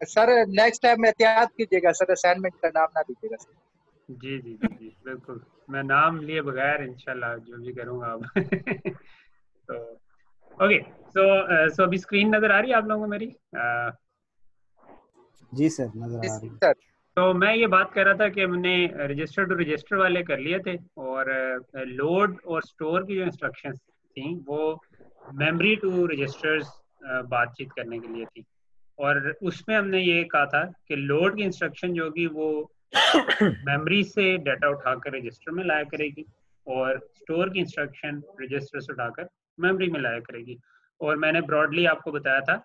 Sir next time एहतियात कीजिएगा sir, assignment का नाम ना दीजिएगा सर। जी जी जी जी बिल्कुल, मैं नाम लिए बगैर इंशाल्लाह जो भी करूँगा अब। तो ओके, सो अभी स्क्रीन नज़र आ रही है आप लोगों को मेरी? जी सर, नजर जी आ रही है। सर। तो मैं ये बात कर रहा था कि हमने रजिस्टर टू रजिस्टर वाले कर लिए थे, और लोड और स्टोर की जो इंस्ट्रक्शंस थी वो मेमोरी टू रजिस्टर्स बातचीत करने के लिए थी। और उसमें हमने ये कहा था कि लोड की इंस्ट्रक्शन जो होगी वो मेमोरी से डाटा उठाकर रजिस्टर में लाया करेगी, और स्टोर की इंस्ट्रक्शन रजिस्टर से उठाकर मेमोरी में लाया करेगी। और मैंने ब्रॉडली आपको बताया था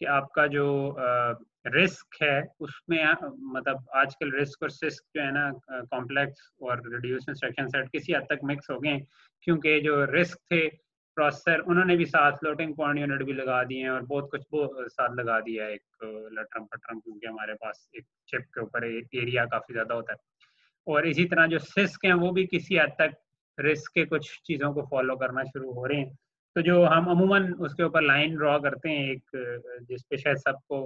कि आपका जो रिस्क है उसमें मतलब आजकल रिस्क और सिस्क जो है ना, कॉम्प्लेक्स और रिड्यूस इंस्ट्रक्शन सेट किसी हद तक मिक्स हो गए, क्योंकि जो रिस्क थे प्रोसेसर उन्होंने भी साथ फ्लोटिंग पॉइंट यूनिट भी लगा दिए हैं और बहुत कुछ वो साथ लगा दिया है, एक लटरम पटरम, क्योंकि हमारे पास एक चिप के ऊपर एरिया काफ़ी ज़्यादा होता है। और इसी तरह जो सिस्क हैं वो भी किसी हद तक रिस्क के कुछ चीज़ों को फॉलो करना शुरू हो रहे हैं। तो जो हम अमूमन उसके ऊपर लाइन ड्रॉ करते हैं एक, जिस पे शायद सबको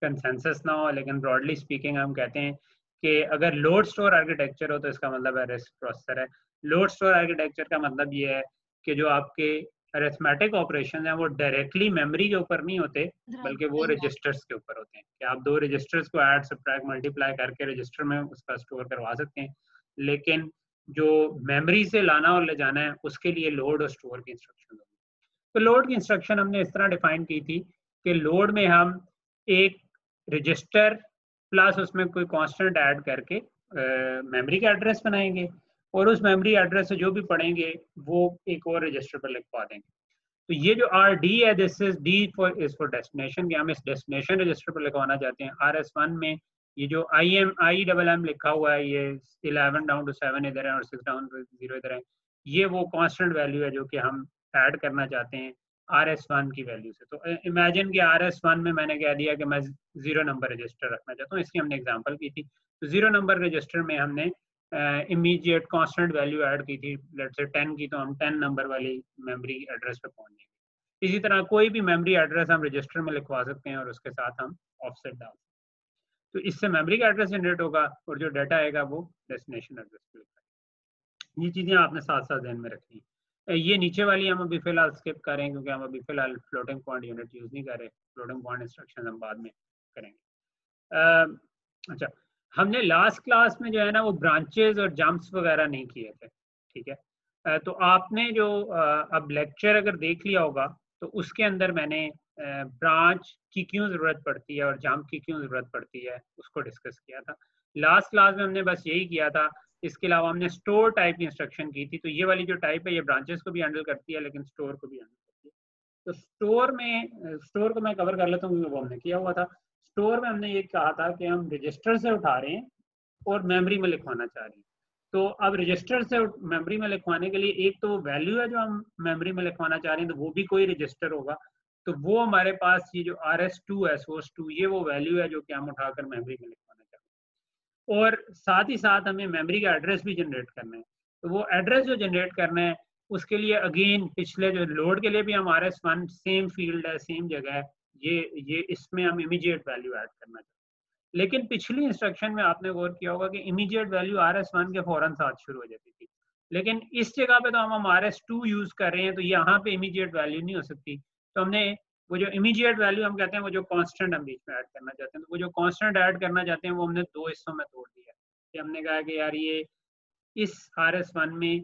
कंसेंसस ना हो, लेकिन ब्रॉडली स्पीकिंग हम कहते हैं कि अगर लोड स्टोर आर्किटेक्चर हो तो इसका मतलब है रिस्क प्रोसेसर है। लोड स्टोर आर्किटेक्चर का मतलब ये है कि जो आपके अरिथमेटिक ऑपरेशन हैं वो डायरेक्टली मेमोरी के ऊपर नहीं होते, बल्कि वो रजिस्टर्स के ऊपर होते हैं, कि आप दो रजिस्टर्स को ऐड सब्ट्रैक्ट मल्टीप्लाई करके रजिस्टर में उसका स्टोर करवा सकते हैं, लेकिन जो मेमोरी से लाना और ले जाना है उसके लिए लोड और स्टोर की इंस्ट्रक्शन होगी। तो लोड की इंस्ट्रक्शन हमने इस तरह डिफाइन की थी कि लोड में हम एक रजिस्टर प्लस उसमें कोई कांस्टेंट ऐड करके मेमोरी का एड्रेस बनाएंगे, और उस मेमोरी एड्रेस से जो भी पढ़ेंगे वो एक और रजिस्टर पर लिखवा देंगे। तो ये जो आर डी है, this is D for is for destination, कि हम इस डेस्टिनेशन रजिस्टर पर लिखवाना चाहते हैं। RS1 में ये जो IMM लिखा हुआ है, ये 11 डाउन टू 7 इधर है और 6 डाउन टू 0 इधर है, ये वो कांस्टेंट वैल्यू है जो कि हम ऐड करना चाहते हैं RS1 की वैल्यू से। तो इमेजिन कि RS1 में मैंने कह दिया कि मैं 0 नंबर रजिस्टर रखना चाहता हूँ, इसकी हमने एग्जांपल की थी। तो 0 नंबर रजिस्टर में हमने इमीडिएट कांस्टेंट वैल्यू ऐड की थी, लेट्स से 10 की, तो हम 10 नंबर वाली मेमोरी एड्रेस पे पहुंच जाएंगे। इसी तरह कोई भी मेमोरी एड्रेस हम रजिस्टर में लिखवा सकते हैं और उसके साथ हम ऑफसेट डाल सकते हैं। तो इससे मेमोरी का एड्रेस जनरेट होगा और जो डाटा आएगा वो डेस्टिनेशन एड्रेस पे लिखा है। ये चीज़ें आपने साथ साथ ध्यान में रखनी है। ये नीचे वाली हम अभी फिलहाल स्किप करें, क्योंकि हम अभी फिलहाल फ्लोटिंग पॉइंट यूनिट यूज़ नहीं कर रहे, फ्लोटिंग पॉइंट इंस्ट्रक्शन हम बाद में करेंगे। अच्छा, हमने लास्ट क्लास में जो है ना वो ब्रांचेस और जंप्स वगैरह नहीं किए थे, ठीक है। तो आपने जो अब लेक्चर अगर देख लिया होगा तो उसके अंदर मैंने ब्रांच की क्यों ज़रूरत पड़ती है और जंप की क्यों ज़रूरत पड़ती है उसको डिस्कस किया था। लास्ट क्लास में हमने बस यही किया था। इसके अलावा हमने स्टोर टाइप की इंस्ट्रक्शन की थी। तो ये वाली जो टाइप है ये ब्रांचेस को भी हैंडल करती है लेकिन स्टोर को भी हैंडल करती है। तो स्टोर को मैं कवर कर लेता हूँ क्योंकि वो हमने किया हुआ था। स्टोर में हमने ये कहा था कि हम रजिस्टर से उठा रहे हैं और मेमोरी में लिखवाना चाह रहे हैं। तो अब रजिस्टर से मेमोरी में लिखवाने के लिए एक तो वैल्यू है जो हम मेमोरी में लिखवाना चाह रहे हैं, तो वो भी कोई रजिस्टर होगा। तो वो हमारे पास ये जो RS2 है, सोर्स 2, ये वो वैल्यू है जो कि हम उठाकर मेमोरी में लिखवाना चाह रहे हैं। और साथ ही साथ हमें मेमोरी का एड्रेस भी जनरेट करना है। तो वो एड्रेस जो जनरेट करना है उसके लिए अगेन पिछले जो लोड के लिए भी हम RS1 सेम फील्ड है, सेम जगह है, ये इसमें हम इमीडिएट वैल्यू ऐड करना चाहते हैं। लेकिन पिछली इंस्ट्रक्शन में आपने गौर किया होगा कि इमीडिएट वैल्यू RS1 के फौरन साथ शुरू हो जाती थी, लेकिन इस जगह पे तो हम RS2 यूज कर रहे हैं, तो यहाँ पे इमीडिएट वैल्यू नहीं हो सकती। तो हमने वो जो इमीडिएट वैल्यू हम कहते हैं, वो जो कांस्टेंट हम बीच में ऐड करना चाहते हैं, तो वो जो कांस्टेंट ऐड करना चाहते हैं वो हमने दो हिस्सों में तोड़ दिया। कि हमने कहा कि यार ये इस RS1 में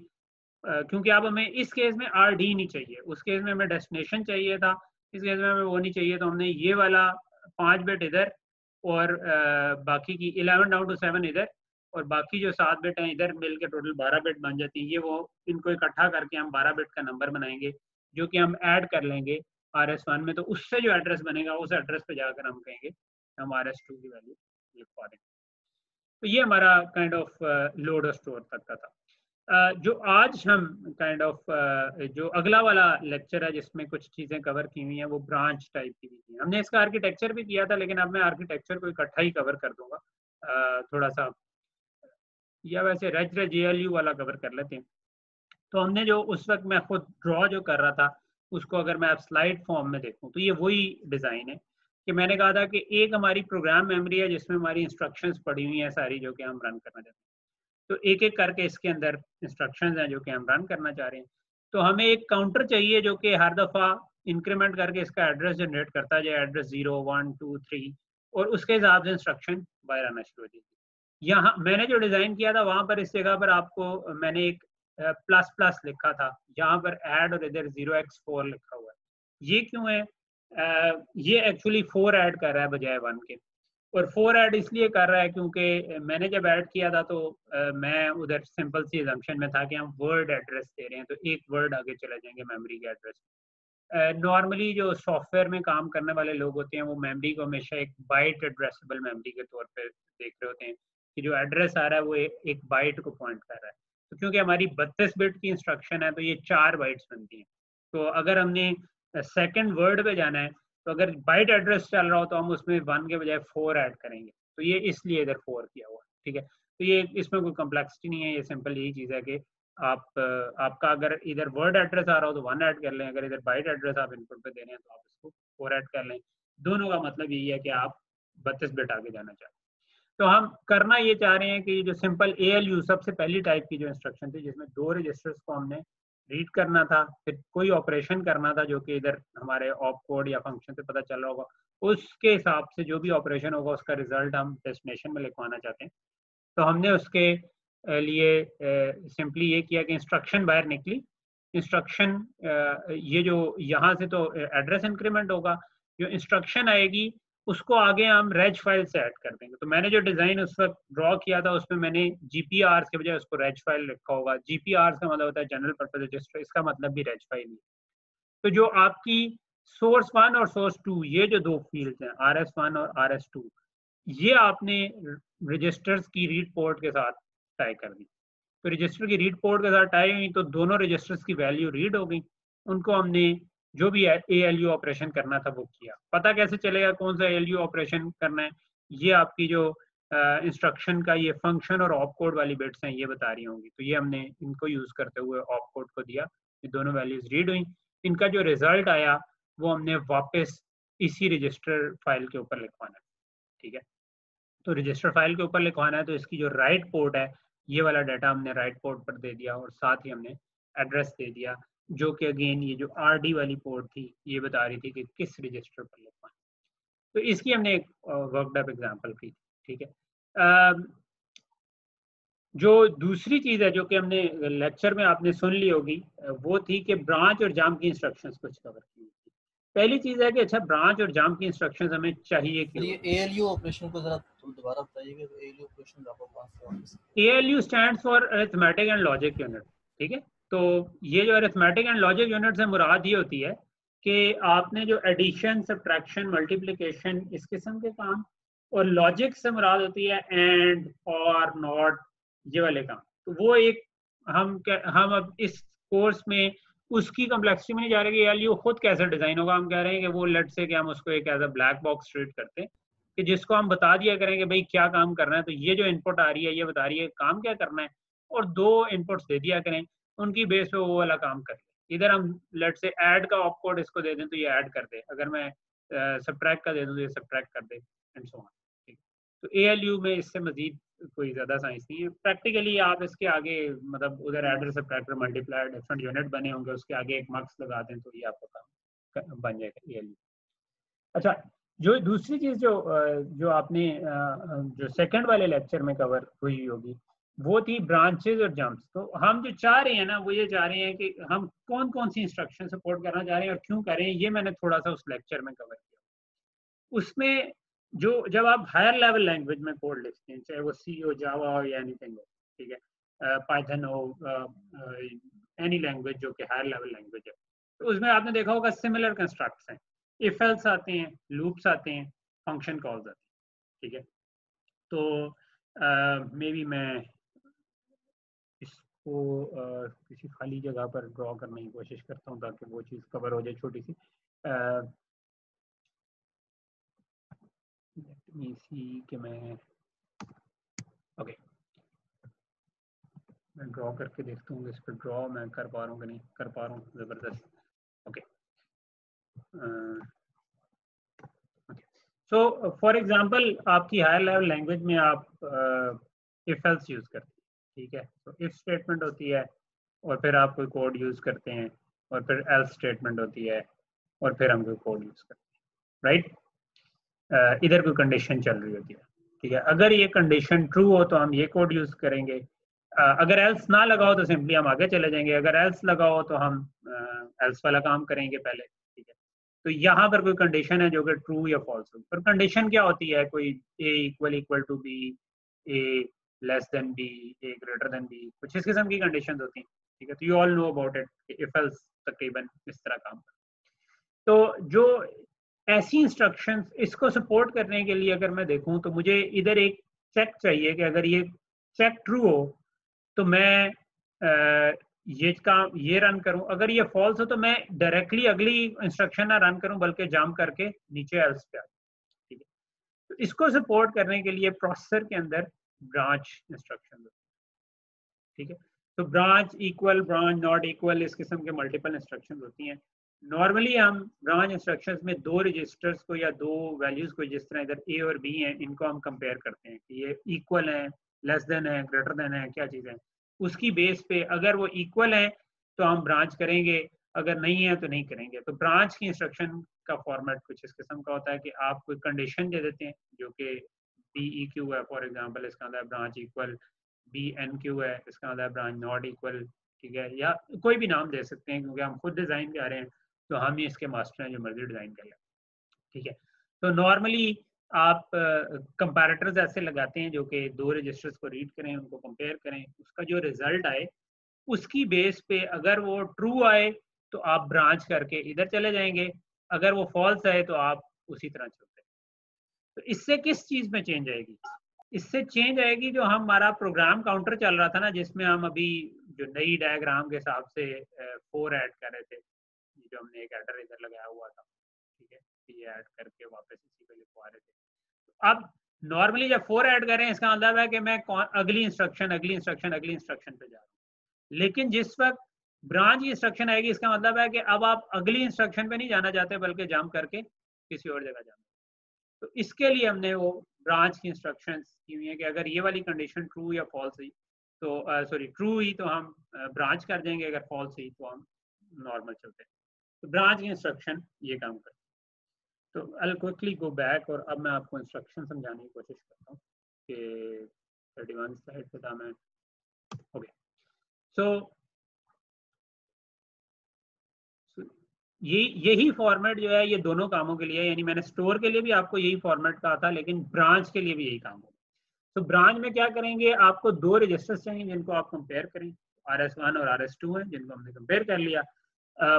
क्योंकि अब हमें इस केस में RD नहीं चाहिए, उस केस में हमें डेस्टिनेशन चाहिए था, इस केस में हमें वो नहीं चाहिए, तो हमने ये वाला 5 बिट इधर और बाकी की 11 डाउन टू 7 इधर और बाकी जो 7 बिट हैं इधर मिल के टोटल 12 बिट बन जाती है। ये वो इनको इकट्ठा करके हम 12 बिट का नंबर बनाएंगे जो कि हम ऐड कर लेंगे RS1 में। तो उससे जो एड्रेस बनेगा उस एड्रेस पे जाकर हम कहेंगे हम RS2 की वैल्यू लिखवा देंगे। तो ये हमारा काइंड ऑफ लोड और स्टोर तक का था। जो आज हम काइंड ऑफ जो अगला वाला लेक्चर है जिसमें कुछ चीज़ें कवर की हुई हैं वो ब्रांच टाइप की भी थी। हमने इसका आर्किटेक्चर भी किया था, लेकिन अब मैं आर्किटेक्चर को इकट्ठा ही कवर कर दूंगा थोड़ा सा, या वैसे रेज JLU वाला कवर कर लेते हैं। तो हमने जो उस वक्त मैं खुद ड्रॉ जो कर रहा था उसको अगर मैं अब स्लाइड फॉर्म में देखूँ तो ये वही डिज़ाइन है कि मैंने कहा था कि एक हमारी प्रोग्राम मेमोरी है जिसमें हमारी इंस्ट्रक्शंस पड़ी हुई हैं सारी जो कि हम रन करना चाहते हैं। तो एक एक करके इसके अंदर इंस्ट्रक्शंस हैं जो कि हम रन करना चाह रहे हैं। तो हमें एक काउंटर चाहिए जो कि हर दफ़ा इंक्रीमेंट करके इसका एड्रेस जनरेट करता जाए, एड्रेस 0, 1, 2, 3, और उसके हिसाब से इंस्ट्रक्शन बाहर आना शुरू हो जाएगी। यहाँ मैंने जो डिज़ाइन किया था वहाँ पर इस जगह पर आपको मैंने एक प्लस प्लस लिखा था, यहाँ पर ऐड और इधर 0x4 लिखा हुआ है। ये क्यों है? ये एक्चुअली 4 ऐड कर रहा है बजाय 1 के, और 4 ऐड इसलिए कर रहा है क्योंकि मैंने जब ऐड किया था तो मैं उधर सिंपल सी असम्पशन में था कि हम वर्ड एड्रेस दे रहे हैं, तो एक वर्ड आगे चले जाएंगे मेमोरी के एड्रेस। नॉर्मली जो सॉफ्टवेयर में काम करने वाले लोग होते हैं वो मेमोरी को हमेशा एक बाइट एड्रेसेबल मेमोरी के तौर पे देख रहे होते हैं कि जो एड्रेस आ रहा है वो एक बाइट को पॉइंट कर रहा है। तो क्योंकि हमारी 32 बिट की इंस्ट्रक्शन है तो ये 4 बाइट्स बनती हैं। तो अगर हमने सेकंड वर्ड पे जाना है तो अगर बाइट एड्रेस चल रहा हो तो हम उसमें 1 के बजाय 4 ऐड करेंगे। तो ये इसलिए इधर 4 किया हुआ है, ठीक है। तो ये इसमें कोई कम्प्लेक्सिटी नहीं है, ये सिंपल यही चीज़ है कि आपका अगर इधर वर्ड एड्रेस आ रहा हो तो 1 ऐड कर लें, अगर इधर बाइट एड्रेस आप इनपुट पे दे रहे हैं तो आप इसको 4 ऐड कर लें। दोनों का मतलब यही है कि आप 32 बिट आगे जाना चाहते हैं। तो हम करना ये चाह रहे हैं कि जो सिंपल ALU सबसे पहली टाइप की जो इंस्ट्रक्शन थी जिसमें 2 रजिस्टर्स को हमने रीड करना था, फिर कोई ऑपरेशन करना था जो कि इधर हमारे ऑप कोड या फंक्शन से पता चल रहा होगा, उसके हिसाब से जो भी ऑपरेशन होगा उसका रिजल्ट हम डेस्टिनेशन में लिखवाना चाहते हैं। तो हमने उसके लिए सिंपली ये किया कि इंस्ट्रक्शन बाहर निकली। इंस्ट्रक्शन ये जो यहाँ से तो एड्रेस इंक्रीमेंट होगा, जो इंस्ट्रक्शन आएगी उसको आगे हम रेज फाइल से ऐड कर देंगे। तो मैंने जो डिज़ाइन उस वक्त ड्रॉ किया था उसमें मैंने GPRs के बजाय उसको रेज फाइल लिखा होगा। GPRs का मतलब होता है जनरल पर्पस रजिस्टर, इसका मतलब भी रेज फाइल है। तो जो आपकी सोर्स 1 और सोर्स 2 ये जो 2 फील्ड्स हैं RS1 और RS2, ये आपने रजिस्टर्स की रीड पोर्ट के साथ टाई कर दी। तो रजिस्टर की रीड पोर्ट के साथ टाई हुई तो दोनों रजिस्टर्स की वैल्यू रीड हो गई। उनको हमने जो भी ALU ऑपरेशन करना था वो किया। पता कैसे चलेगा कौन सा ALU ऑपरेशन करना है? ये आपकी जो इंस्ट्रक्शन का ये फंक्शन और ऑप कोड वाली बिट्स हैं ये बता रही होंगी। तो ये हमने इनको यूज करते हुए ऑप कोड को दिया, ये दोनों वैल्यूज रीड हुई। इनका जो रिजल्ट आया वो हमने वापस इसी रजिस्टर फाइल के ऊपर लिखवाना है, ठीक है। तो रजिस्टर फाइल के ऊपर लिखवाना है तो इसकी जो राइट पोर्ट है ये वाला डाटा हमने राइट पोर्ट पर दे दिया और साथ ही हमने एड्रेस दे दिया, जो कि अगेन ये जो RD वाली पोर्ट थी ये बता रही थी कि किस रजिस्टर पर लिखवाना। तो इसकी हमने एक वर्कड अप एग्जांपल की, ठीक है। जो दूसरी चीज़ है जो कि हमने लेक्चर में आपने सुन ली होगी वो थी कि ब्रांच और जंप की इंस्ट्रक्शंस कुछ कवर की थी। पहली चीज़ है कि अच्छा ब्रांच और जंप की इंस्ट्रक्शंस हमें चाहिए क्यों? ये ALU ऑपरेशन को जरा दोबारा बताइएगा। ALU operation ALU stands for arithmetic and logic unit, ठीक है। तो ये जो अरिथमेटिक एंड लॉजिक यूनिट से मुराद ये होती है कि आपने जो एडिशन, सब्ट्रैक्शन, मल्टीप्लिकेशन इस किस्म के काम, और लॉजिक से मुराद होती है एंड और नॉट, ये वाले काम। तो वो एक हम अब इस कोर्स में उसकी कम्प्लेक्सिटी में नहीं जा रहे कि ALU खुद कैसे डिजाइन होगा। हम कह रहे हैं कि वो लेट से कि हम उसको एक as a black box treat करते हैं कि जिसको हम बता दिया करें कि भाई क्या काम करना है, तो ये जो इनपुट आ रही है ये बता रही है काम क्या करना है, और 2 इनपुट्स दे दिया करें, उनकी बेस पे वो वाला काम कर। इधर हम लेट से ऐड का ऑप कोड इसको दे दें तो ये ऐड कर दे, अगर मैं सब्ट्रैक्ट का दे दूं तो ये सब्ट्रैक्ट कर दे, एंड सो ऑन, ठीक। तो ALU में इससे मजीद कोई ज़्यादा साइंस नहीं है। प्रैक्टिकली आप इसके आगे मतलब उधर adder, subtractor, multiplier different unit बने होंगे, उसके आगे एक मार्क्स लगा दें तो ये आपका काम बन जाएगा ALU। अच्छा, जो दूसरी चीज़ जो आपने जो सेकंड वाले लेक्चर में कवर हुई होगी वो थी ब्रांचेस और जंप्स। तो हम जो चाह रहे हैं ना वो ये चाह रहे हैं कि हम कौन कौन सी इंस्ट्रक्शन सपोर्ट करना चाह रहे हैं और क्यों कर रहे हैं, ये मैंने थोड़ा सा उस लेक्चर में कवर किया। उसमें जो जब आप हायर लेवल लैंग्वेज में कोड लिखते हैं, चाहे वो C हो, जावा हो या एनीथिंग हो, ठीक है, पाइथन हो, एनी लैंग्वेज जो कि हायर लेवल लैंग्वेज है, तो उसमें आपने देखा होगा सिमिलर कंस्ट्रक्ट्स हैं, इफ एल्स आते हैं, लूप्स आते हैं, फंक्शन कॉल्स आते हैं, ठीक है। तो मे बी मैं इसको किसी खाली जगह पर ड्रॉ करने की कोशिश करता हूँ ताकि वो चीज़ कवर हो जाए छोटी सी। कि मैं ओके मैं ड्रॉ करके देखता हूँ इस पर ड्रॉ मैं कर पा रहा हूँ कि नहीं कर पा रहा हूँ, ज़बरदस्त। ओके सो फॉर एग्जांपल आपकी हायर लेवल लैंग्वेज में आप इफ एल्स यूज करते हैं, ठीक है। तो इफ स्टेटमेंट होती है और फिर आप कोई कोड यूज करते हैं और फिर एल्स स्टेटमेंट होती है और फिर हम कोई कोड यूज करते हैं, राइट। इधर कोई कंडीशन चल रही होती है, ठीक है। अगर ये कंडीशन ट्रू हो तो हम ये कोड यूज करेंगे, अगर एल्स ना लगाओ तो सिंपली हम आगे चले जाएंगे, अगर एल्स लगाओ तो हम एल्स वाला काम करेंगे पहले, ठीक है। तो यहाँ पर कोई कंडीशन है जो कि ट्रू या फॉल्स हो, पर कंडीशन क्या होती है, कोई A equal to B, A less than B, A greater than B, कुछ इस किस्म की कंडीशंस होती हैं, ठीक है। तो you all know about it, if else तकरीबन इस तरह काम करता है। तो जो ऐसी इंस्ट्रक्शंस, इसको सपोर्ट करने के लिए अगर मैं देखूं तो मुझे इधर एक चेक चाहिए कि अगर ये चेक ट्रू हो तो मैं ये रन करूं, अगर ये फॉल्स हो तो मैं डायरेक्टली अगली इंस्ट्रक्शन ना रन करूं बल्कि जंप करके नीचे एल्स पे आ, ठीक है। तो इसको सपोर्ट करने के लिए प्रोसेसर के अंदर ब्रांच इंस्ट्रक्शन, ठीक है। तो branch equal, branch not equal, इस किस्म के मल्टीपल इंस्ट्रक्शंस होती हैं। नॉर्मली हम ब्रांच इंस्ट्रक्शंस में दो रजिस्टर्स को या दो वैल्यूज को, जिस तरह इधर ए और बी हैं, इनको हम कंपेयर करते हैं कि ये इक्वल है, लेस देन है, ग्रेटर देन है, क्या चीज़ है। उसकी बेस पे अगर वो इक्वल है तो हम ब्रांच करेंगे, अगर नहीं है तो नहीं करेंगे। तो ब्रांच की इंस्ट्रक्शन का फॉर्मेट कुछ इस किस्म का होता है कि आप कोई कंडीशन दे देते हैं जो कि बी ई क्यू है, फॉर एग्जाम्पल इसका अंदर branch equal, B N Q है, इसका अंदर ब्रांच नॉट इक्वल, ठीक है। या कोई भी नाम दे सकते हैं क्योंकि हम खुद डिज़ाइन कर रहे हैं तो हम ही इसके मास्टर हैं, जो मर्जी डिज़ाइन कर लें, ठीक है। तो नॉर्मली आप कंपैरेटर्स ऐसे लगाते हैं जो कि दो रजिस्टर्स को रीड करें, उनको कंपेयर करें, उसका जो रिजल्ट आए उसकी बेस पे अगर वो ट्रू आए तो आप ब्रांच करके इधर चले जाएंगे, अगर वो फॉल्स आए तो आप उसी तरह चलते हैं। तो इससे किस चीज़ में चेंज आएगी? इससे चेंज आएगी जो हमारा प्रोग्राम काउंटर चल रहा था ना, जिसमें हम अभी जो नई डायग्राम के हिसाब से 4 ऐड कर रहे थे, जो हमने एक एडर इधर लगाया हुआ था, ठीक है, ये ऐड करके वापस इसी पे लिखवा रहे थे। अब नॉर्मली जब 4 ऐड करें इसका मतलब है कि मैं अगली इंस्ट्रक्शन पे जा रहा हूँ, लेकिन जिस वक्त ब्रांच की इंस्ट्रक्शन आएगी इसका मतलब है कि अब आप अगली इंस्ट्रक्शन पे नहीं जाना चाहते बल्कि जंप करके किसी और जगह जाना। तो इसके लिए हमने वो ब्रांच की इंस्ट्रक्शंस की हुई है कि अगर ये वाली कंडीशन ट्रू या फॉल्स हुई तो ट्रू हुई तो हम ब्रांच कर देंगे, अगर फॉल्स हुई तो हम नॉर्मल चलते हैं। तो ब्रांच की इंस्ट्रक्शन ये काम करती है। तो I will quickly go back और अब मैं आपको इंस्ट्रक्शन समझाने की कोशिश करता हूँ कि 31 स्लाइड पे था मैं। ओके, सो यही फॉर्मेट जो है ये दोनों कामों के लिए, यानी मैंने स्टोर के लिए भी आपको यही फॉर्मेट कहा था, लेकिन ब्रांच के लिए भी यही काम होगा। तो ब्रांच में क्या करेंगे, आपको दो रजिस्टर्स चाहिए जिनको आप कंपेयर करें, RS1 और RS2 है जिनको हमने कंपेयर कर लिया।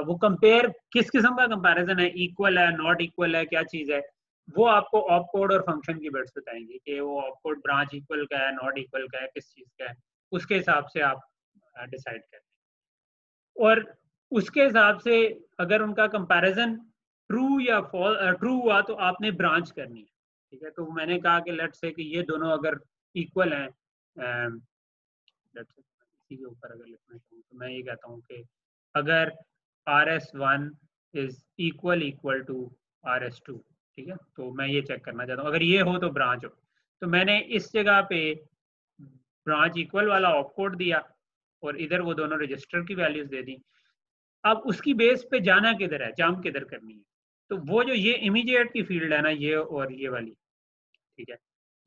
वो कंपेयर किस किस्म का कंपैरिजन है, इक्वल है, नॉट इक्वल है, क्या चीज़ है, वो आपको ऑप कोड और फंक्शन की बिट्स बताएंगे कि वो ऑप कोड ब्रांच इक्वल का है, नॉट इक्वल का है, किस चीज़ का है, उसके हिसाब से आप डिसाइड करें। और उसके हिसाब से अगर उनका कंपैरिजन ट्रू या ट्रू हुआ तो आपने ब्रांच करनी है, ठीक है। तो मैंने कहा कि लेट्स से कि ये दोनों अगर इक्वल हैं, इसी के ऊपर अगर लिखना चाहूँ तो मैं ये कहता हूँ कि अगर RS1 is equal to RS2, ठीक है, तो मैं ये चेक करना चाहता हूँ अगर ये हो तो ब्रांच हो। तो मैंने इस जगह पे ब्रांच इक्वल वाला ऑप कोड दिया और इधर वो दोनों रजिस्टर की वैल्यूज दे दी। अब उसकी बेस पे जाना किधर है, जंप किधर करनी है, तो वो जो ये इमीडिएट की फील्ड है ना, ये और ये वाली, ठीक है,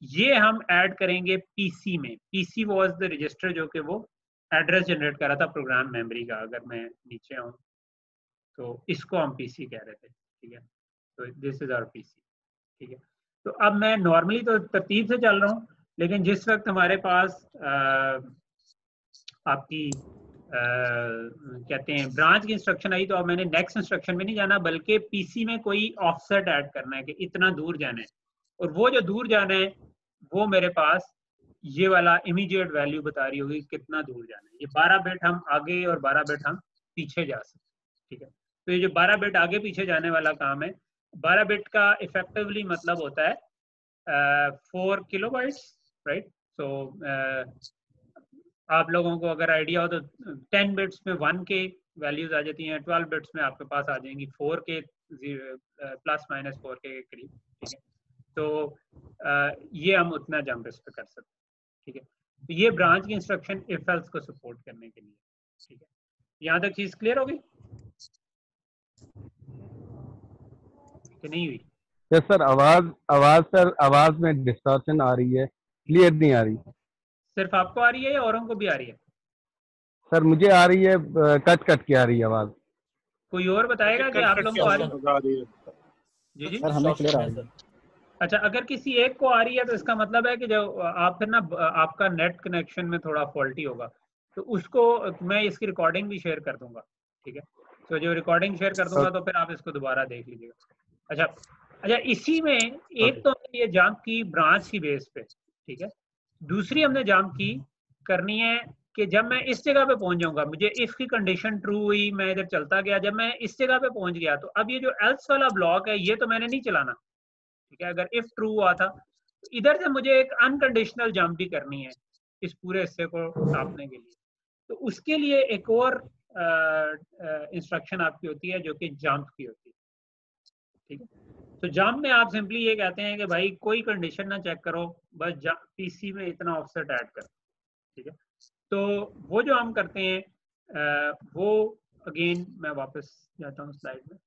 ये हम ऐड करेंगे पीसी में। पीसी वाज द रजिस्टर जो कि वो एड्रेस जनरेट कर रहा था प्रोग्राम मेमोरी का। अगर मैं नीचे आऊँ तो इसको हम पीसी कह रहे थे, ठीक है। तो दिस इज आवर पीसी, ठीक है। तो अब मैं नॉर्मली तो तरतीब से चल रहा हूँ, लेकिन जिस वक्त हमारे पास आपकी कहते हैं ब्रांच की इंस्ट्रक्शन आई तो अब मैंने नेक्स्ट इंस्ट्रक्शन में नहीं जाना बल्कि पीसी में कोई ऑफसेट ऐड करना है कि इतना दूर जाना है, और वो जो दूर जाना है वो मेरे पास ये वाला इमीडिएट वैल्यू बता रही होगी कितना दूर जाना है। ये 12 बिट हम आगे और 12 बिट हम पीछे जा सकते हैं, ठीक है। तो ये जो 12 बिट आगे पीछे जाने वाला काम है, 12 बिट का इफेक्टिवली मतलब होता है 4 किलोबाइट्स, राइट। सो आप लोगों को अगर आइडिया हो तो 10 बिट्स में 1 के वैल्यूज आ जाती हैं, 12 बिट्स में आपके पास आ जाएंगी 4 के प्लस माइनस 4 के करीब, ठीक है। तो ये हम उतना जंप इस पे कर सकते हैं, ठीक है। तो ये ब्रांच की इंस्ट्रक्शन इफ एल्स को सपोर्ट करने के लिए, ठीक है। यहाँ तक चीज क्लियर होगी कि नहीं हुई? यस सर, आवाज में डिस्टॉर्शन आ रही है, क्लियर नहीं आ रही। सिर्फ आपको आ रही है या औरों को भी आ रही है? सर मुझे आ रही है, कट कट के आ रही है आवाज। कोई और बताएगा कि आप लोगों को आ रही है? जी जी सर हमें क्लियर आ रही है। अच्छा, अगर किसी एक को आ रही है तो इसका मतलब है कि जो आप फिर ना आपका नेट कनेक्शन में थोड़ा फॉल्टी होगा, तो उसको मैं इसकी रिकॉर्डिंग भी शेयर कर दूंगा, ठीक है। तो जो रिकॉर्डिंग शेयर कर दूंगा तो फिर आप इसको दोबारा देख लीजिएगा। अच्छा, इसी में एक तो हमने ये जंप की ब्रांच की बेस पे, ठीक है। दूसरी हमने जंप की करनी है कि जब मैं इस जगह पे पहुंच जाऊंगा, मुझे इफ की कंडीशन ट्रू हुई, मैं इधर चलता गया, जब मैं इस जगह पे पहुंच गया तो अब ये जो एल्स वाला ब्लॉक है ये तो मैंने नहीं चलाना, ठीक है। अगर इफ ट्रू हुआ था तो इधर से मुझे एक अनकंडीशनल जंप भी करनी है इस पूरे हिस्से को नापने के लिए। तो उसके लिए एक और इंस्ट्रक्शन आपकी होती है जो कि जंप की होती है, ठीक है। तो जंप में आप सिंपली ये कहते हैं कि भाई कोई कंडीशन ना चेक करो, बस पीसी में इतना ऑफसेट ऐड करो, ठीक है। तो वो जो हम करते हैं वो अगेन मैं वापस जाता हूँ स्लाइड में।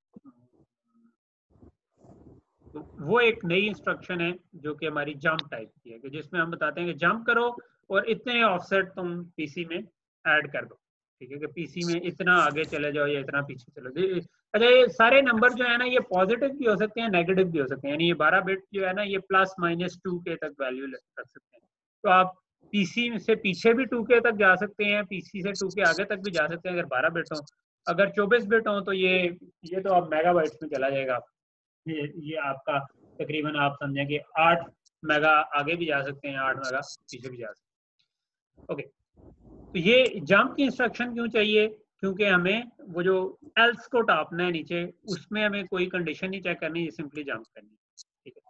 तो वो एक नई इंस्ट्रक्शन है जो कि हमारी जंप टाइप की है, कि जिसमें हम बताते हैं कि जंप करो और इतने ऑफसेट तुम पीसी में ऐड कर दो, ठीक है। कि पीसी में इतना आगे चले जाओ या इतना पीछे चले जाओ। अच्छा, ये सारे नंबर जो है ना ये पॉजिटिव भी हो सकते हैं, नेगेटिव भी हो सकते हैं, यानी ये 12 बिट जो है ना ये +-2k तक वैल्यू रख सकते हैं। तो आप पीसी से पीछे भी 2k तक जा सकते हैं, पीसी से 2k आगे तक भी जा सकते हैं अगर 12 बिट हो। अगर 24 बिट हो तो ये तो अब मेगाबाइट्स में चला जाएगा। ये आपका तकरीबन आप समझें कि 8 मेगा आगे भी जा सकते हैं, 8 मेगा पीछे भी जा सकते हैं, ओके। तो ये जंप की इंस्ट्रक्शन क्यों चाहिए? क्योंकि हमें वो जो एल्स को टापना है नीचे, उसमें हमें कोई कंडीशन नहीं चेक करनी, सिंपली जंप करनी, ठीक है।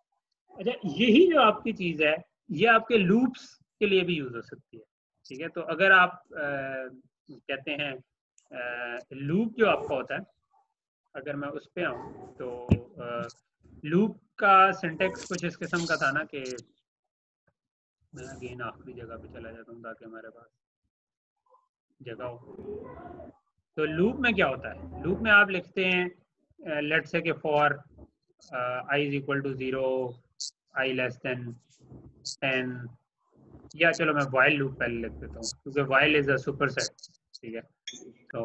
अच्छा, यही जो आपकी चीज है ये आपके लूप्स के लिए भी यूज हो सकती है, ठीक है। तो अगर आप कहते हैं लूप जो आपका होता है, अगर मैं उस पे आऊँ तो लूप का सिंटेक्स कुछ इस किस्म का था ना कि मैं अगेन आखिरी जगह पे चला जाता हूँ ताकि हमारे पास जगह हो। तो लूप में क्या होता है? लूप में आप लिखते हैं लेट्स से कि फॉर i = 0, i <10, या चलो मैं वाइल लूप पहले लिख देता हूँ क्योंकि वाइल इज अ सुपरसेट, ठीक है। तो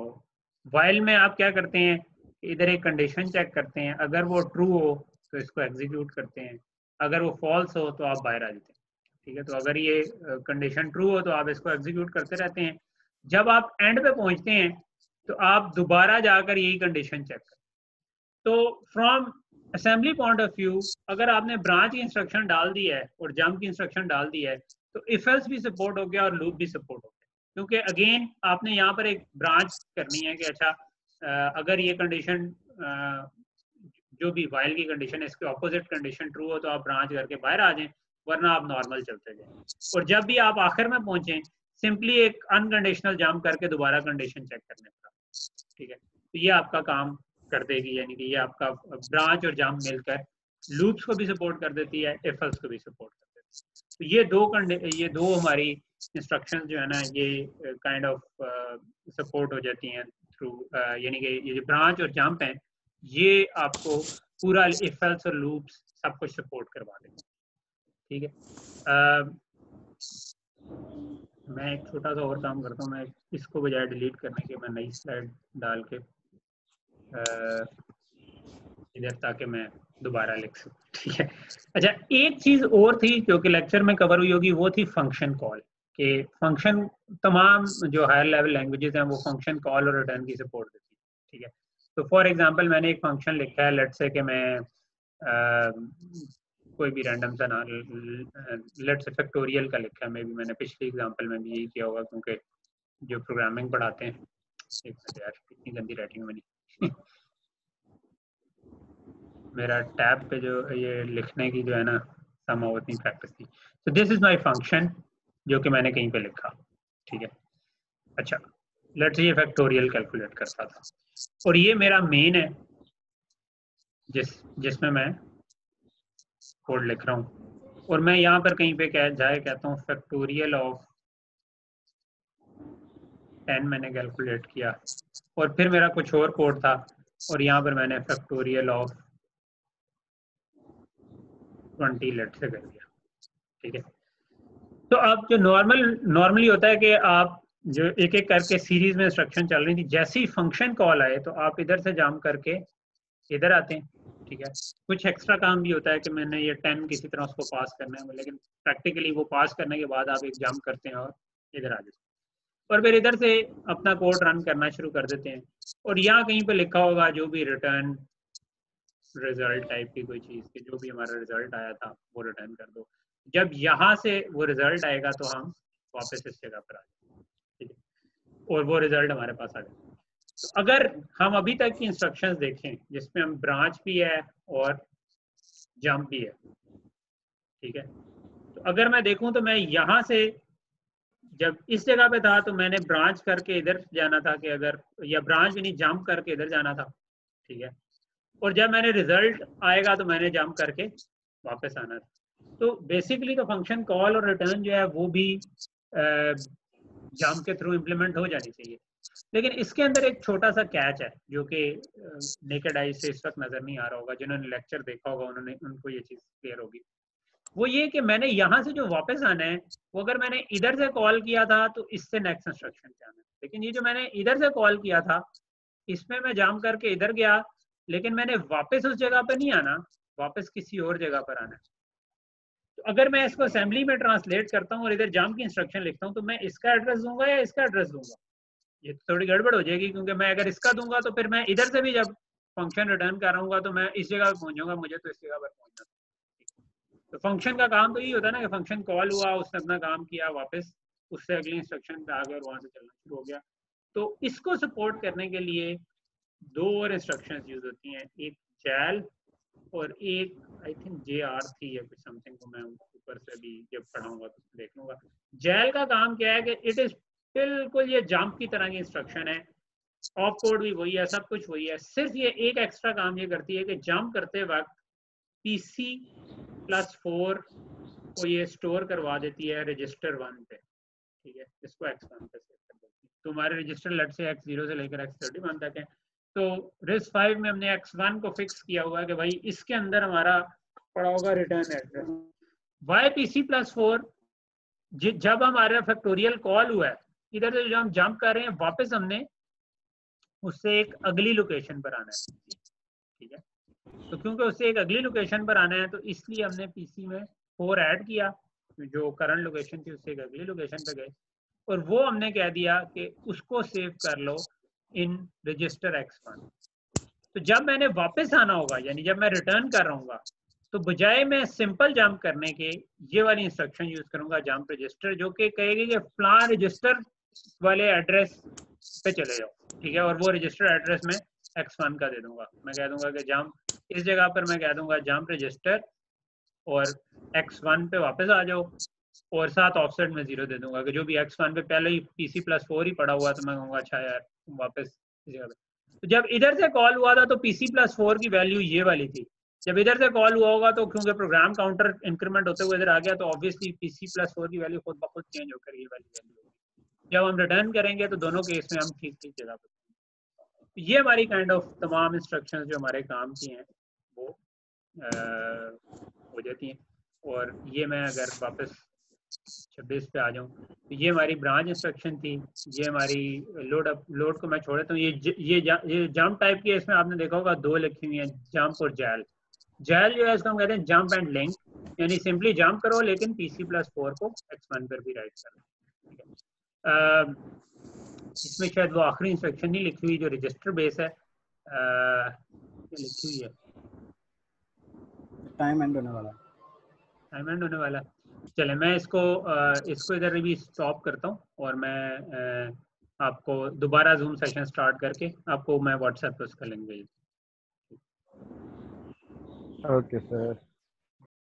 वाइल में आप क्या करते हैं, इधर एक कंडीशन चेक करते हैं, अगर वो ट्रू हो तो इसको एग्जीक्यूट करते हैं, अगर वो फॉल्स हो तो आप बाहर आ जाते हैं, ठीक है। तो अगर ये कंडीशन ट्रू हो तो आप इसको एग्जीक्यूट करते रहते हैं। जब आप एंड पे पहुंचते हैं तो आप दोबारा जाकर यही कंडीशन चेक करें। तो from assembly point of view, अगर आपने ब्रांच की इंस्ट्रक्शन डाल दी है और जंप की इंस्ट्रक्शन डाल दी है तो इफ एल्स भी सपोर्ट हो गया और लूप भी सपोर्ट हो गया, क्योंकि अगेन आपने यहाँ पर एक ब्रांच करनी है कि अच्छा अगर ये कंडीशन जो भी वाइल की कंडीशन है इसके ऑपोजिट कंडीशन ट्रू हो तो आप ब्रांच करके बाहर आ जाएं, वरना आप नॉर्मल चलते जाएं। और जब भी आप आखिर में पहुंचे सिंपली एक अनकंडीशनल जंप करके दोबारा कंडीशन चेक करने का, ठीक है। तो ये आपका काम कर देगी, यानी कि ये आपका ब्रांच और जंप मिलकर लूप्स को भी सपोर्ट कर देती है, इफ एल्स को भी सपोर्ट कर देती है। तो ये दो हमारी इंस्ट्रक्शंस जो है ना ये काइंड ऑफ सपोर्ट हो जाती हैं थ्रू, यानी कि ये जो ब्रांच और जंप है ये आपको पूरा इफ एल्स और लूप्स सब कुछ सपोर्ट करवा देंगे, ठीक है। मैं एक छोटा सा और काम करता हूँ, मैं इसको बजाय डिलीट करने के मैं नई स्लाइड डाल के इधर ताकि मैं दोबारा लिख सकूँ, ठीक है। अच्छा, एक चीज और थी जो कि लेक्चर में कवर हुई होगी, वो थी फंक्शन कॉल। कि फंक्शन तमाम जो हायर लेवल लैंग्वेजेस हैं वो फंक्शन कॉल और रिटर्न की सपोर्ट देती है, ठीक है। तो फॉर एग्जांपल मैंने एक फंक्शन लिखा है, लेट्स से कि मैं कोई भी रैंडम सा ना, लेट्स से फैक्टोरियल का लिखा है, मे भी मैंने पिछली एग्जांपल में भी यही किया होगा क्योंकि जो प्रोग्रामिंग पढ़ाते हैं, एक मिनट यार कितनी गंदी राइटिंग बनी मेरा टैब पे जो ये लिखने की जो है ना समाव उतनी प्रैक्टिस थी। तो दिस इज माय फंक्शन जो कि मैंने कहीं पे लिखा, ठीक है। अच्छा, लेट्स ये फैक्टोरियल कैलकुलेट करता था और ये मेरा मेन है जिसमें मैं कोड लिख रहा हूँ और मैं यहाँ पर कहीं पे कहता हूँ फैक्टोरियल ऑफ 10 मैंने कैलकुलेट किया और फिर मेरा कुछ और कोड था और यहाँ पर मैंने फैक्टोरियल ऑफ 20 लेट से कर दिया। ठीक है, तो अब जो नॉर्मली होता है कि आप जो एक एक करके सीरीज में इंस्ट्रक्शन चल रही थी, जैसे ही फंक्शन कॉल आए तो आप इधर से जंप करके इधर आते हैं। ठीक है, कुछ एक्स्ट्रा काम भी होता है कि मैंने ये 10 किसी तरह उसको पास करना है, लेकिन प्रैक्टिकली वो पास करने के बाद आप एक जंप करते हैं और इधर आ जाते हैं और फिर इधर से अपना कोड रन करना शुरू कर देते हैं। और यहाँ कहीं पे लिखा होगा जो भी रिटर्न रिजल्ट टाइप की कोई चीज़ कि जो भी हमारा रिजल्ट आया था वो रिटर्न कर दो। जब यहाँ से वो रिजल्ट आएगा तो हम वापस इस जगह पर आ जाएंगे। ठीक है, और वो रिजल्ट हमारे पास आ जाएगा। तो अगर हम अभी तक की इंस्ट्रक्शंस देखें जिसमें हम ब्रांच भी है और जंप भी है, ठीक है, तो अगर मैं देखूं तो मैं यहाँ से जब इस जगह पे था तो मैंने ब्रांच करके इधर जाना था कि अगर, या ब्रांच भी नहीं जंप करके इधर जाना था। ठीक है, और जब मैंने रिजल्ट आएगा तो मैंने जंप करके वापस आना था। तो बेसिकली तो फंक्शन कॉल और रिटर्न जो है वो भी जंप के थ्रू इम्प्लीमेंट हो जानी चाहिए, लेकिन इसके अंदर एक छोटा सा कैच है जो कि नेकेड आई से इस वक्त नजर नहीं आ रहा होगा। जिन्होंने लेक्चर देखा होगा उनको ये चीज क्लियर होगी। वो ये कि मैंने यहाँ से जो वापस आना है वो अगर मैंने इधर से कॉल किया था तो इससे नेक्स्ट इंस्ट्रक्शन पे आना है, लेकिन ये जो मैंने इधर से कॉल किया था इसमें मैं जंप करके इधर गया, लेकिन मैंने वापस उस जगह पर नहीं आना, वापस किसी और जगह पर आना है। तो अगर मैं इसको असेंबली में ट्रांसलेट करता हूँ और इधर जंप की इंस्ट्रक्शन लिखता हूँ तो मैं इसका एड्रेस दूंगा या इसका एड्रेस दूंगा, ये थोड़ी गड़बड़ हो जाएगी, क्योंकि मैं अगर इसका दूंगा तो फिर मैं इधर से भी जब फंक्शन रिटर्न कर रहा हूँ तो मैं इस जगह पर पहुंचूंगा, मुझे तो इस जगह पर पहुंचना। तो फंक्शन का काम तो यही होता है ना कि फंक्शन कॉल हुआ, उसने अपना काम किया, वापस उससे अगली इंस्ट्रक्शन पे आ गया और वहां से चलना शुरू हो गया। तो इसको सपोर्ट करने के लिए दो और इंस्ट्रक्शंस यूज होती हैं, एक जैल और एक आई थिंक JR थी या कुछ समथिंग, को मैं ऊपर से भी जब पढ़ाऊंगा तो देख लूंगा। जैल का काम क्या है कि इट इज बिल्कुल ये जंप की तरह की इंस्ट्रक्शन है, ऑफ कोड भी वही है, सब कुछ वही है, सिर्फ ये एक एक्स्ट्रा काम ये करती है कि जंप करते वक्त PC+4 को ये स्टोर करवा देती है रजिस्टर 1 पे। ठीक है, इसको X1 पे सेव कर देती है। तो हमारे रजिस्टर लेट से X0 से लेकर X31 तक है। तो RISC-V में हमने X1 को फिक्स किया हुआ है कि भाई इसके अंदर हमारा पड़ा होगा रिटर्न एड्रेस। वाई PC+4 जब हमारा फैक्टोरियल कॉल हुआ है, इधर से जो हम जंप कर रहे हैं वापस हमने उससे एक अगली लोकेशन पर आना है। ठीक है, तो क्योंकि उससे एक अगली लोकेशन पर आना है तो इसलिए हमने PC में 4 ऐड किया, जो करंट लोकेशन थी उससे एक अगली लोकेशन पे गए और वो हमने कह दिया कि उसको सेव कर लो इन रजिस्टर X1। तो जब मैंने वापस आना होगा, यानी जब मैं रिटर्न कर रहा हूँ, तो बजाय मैं सिंपल जंप करने के ये वाली इंस्ट्रक्शन यूज करूंगा जंप रजिस्टर, जो कि कहेगी कि फलां रजिस्टर वाले एड्रेस पे चले जाओ। ठीक है, और वो रजिस्टर एड्रेस में X1 का दे दूंगा। मैं कह दूंगा कि जंप इस जगह पर, मैं कह दूंगा जंप रजिस्टर और X1 पे वापस आ जाओ और साथ ऑफसेट में 0 दे दूंगा कि जो भी X1 पे पहले ही PC+4 ही पड़ा हुआ, तो मैं कहूँगा अच्छा यार वापस इस जगह पे। तो जब इधर से कॉल हुआ था तो PC+4 की वैल्यू ये वाली थी, जब इधर से कॉल हुआ होगा तो क्योंकि प्रोग्राम काउंटर इंक्रीमेंट होते हुए इधर आ गया तो ऑब्वियसली PC+4 की वैल्यू खुद ब खुद चेंज होकर ये वाली वैल्यू होगी। जब हम रिटर्न करेंगे तो दोनों केस में हम ठीक ठीक जगह पर। ये हमारी काइंड ऑफ तमाम इंस्ट्रक्शंस जो हमारे काम की हैं वो हो जाती हैं। और ये मैं अगर वापस 26 पे आ जाऊँ तो ये हमारी ब्रांच इंस्ट्रक्शन थी, ये हमारी लोड को मैं छोड़ देता हूँ। ये जंप टाइप की है, इसमें आपने देखा होगा 2 लिखी हुई हैं, जंप और जैल। जैल जो है इसको हम कहते हैं जंप एंड लिंक, यानी सिंपली जंप करो लेकिन PC+4 को X1 पर भी राइट करो। ठीक है, इसमें शायद वो आखिरी इंस्ट्रक्शन नहीं लिखी हुई जो रजिस्टर बेस है, लिखी हुई है टाइम एंड होने वाला, टाइम एंड होने वाला। चले मैं इसको इधर भी स्टॉप करता हूँ और मैं आपको दोबारा जूम सेशन स्टार्ट करके आपको मैं व्हाट्सएप पे उसका लिंक भेज दूँ। Okay sir.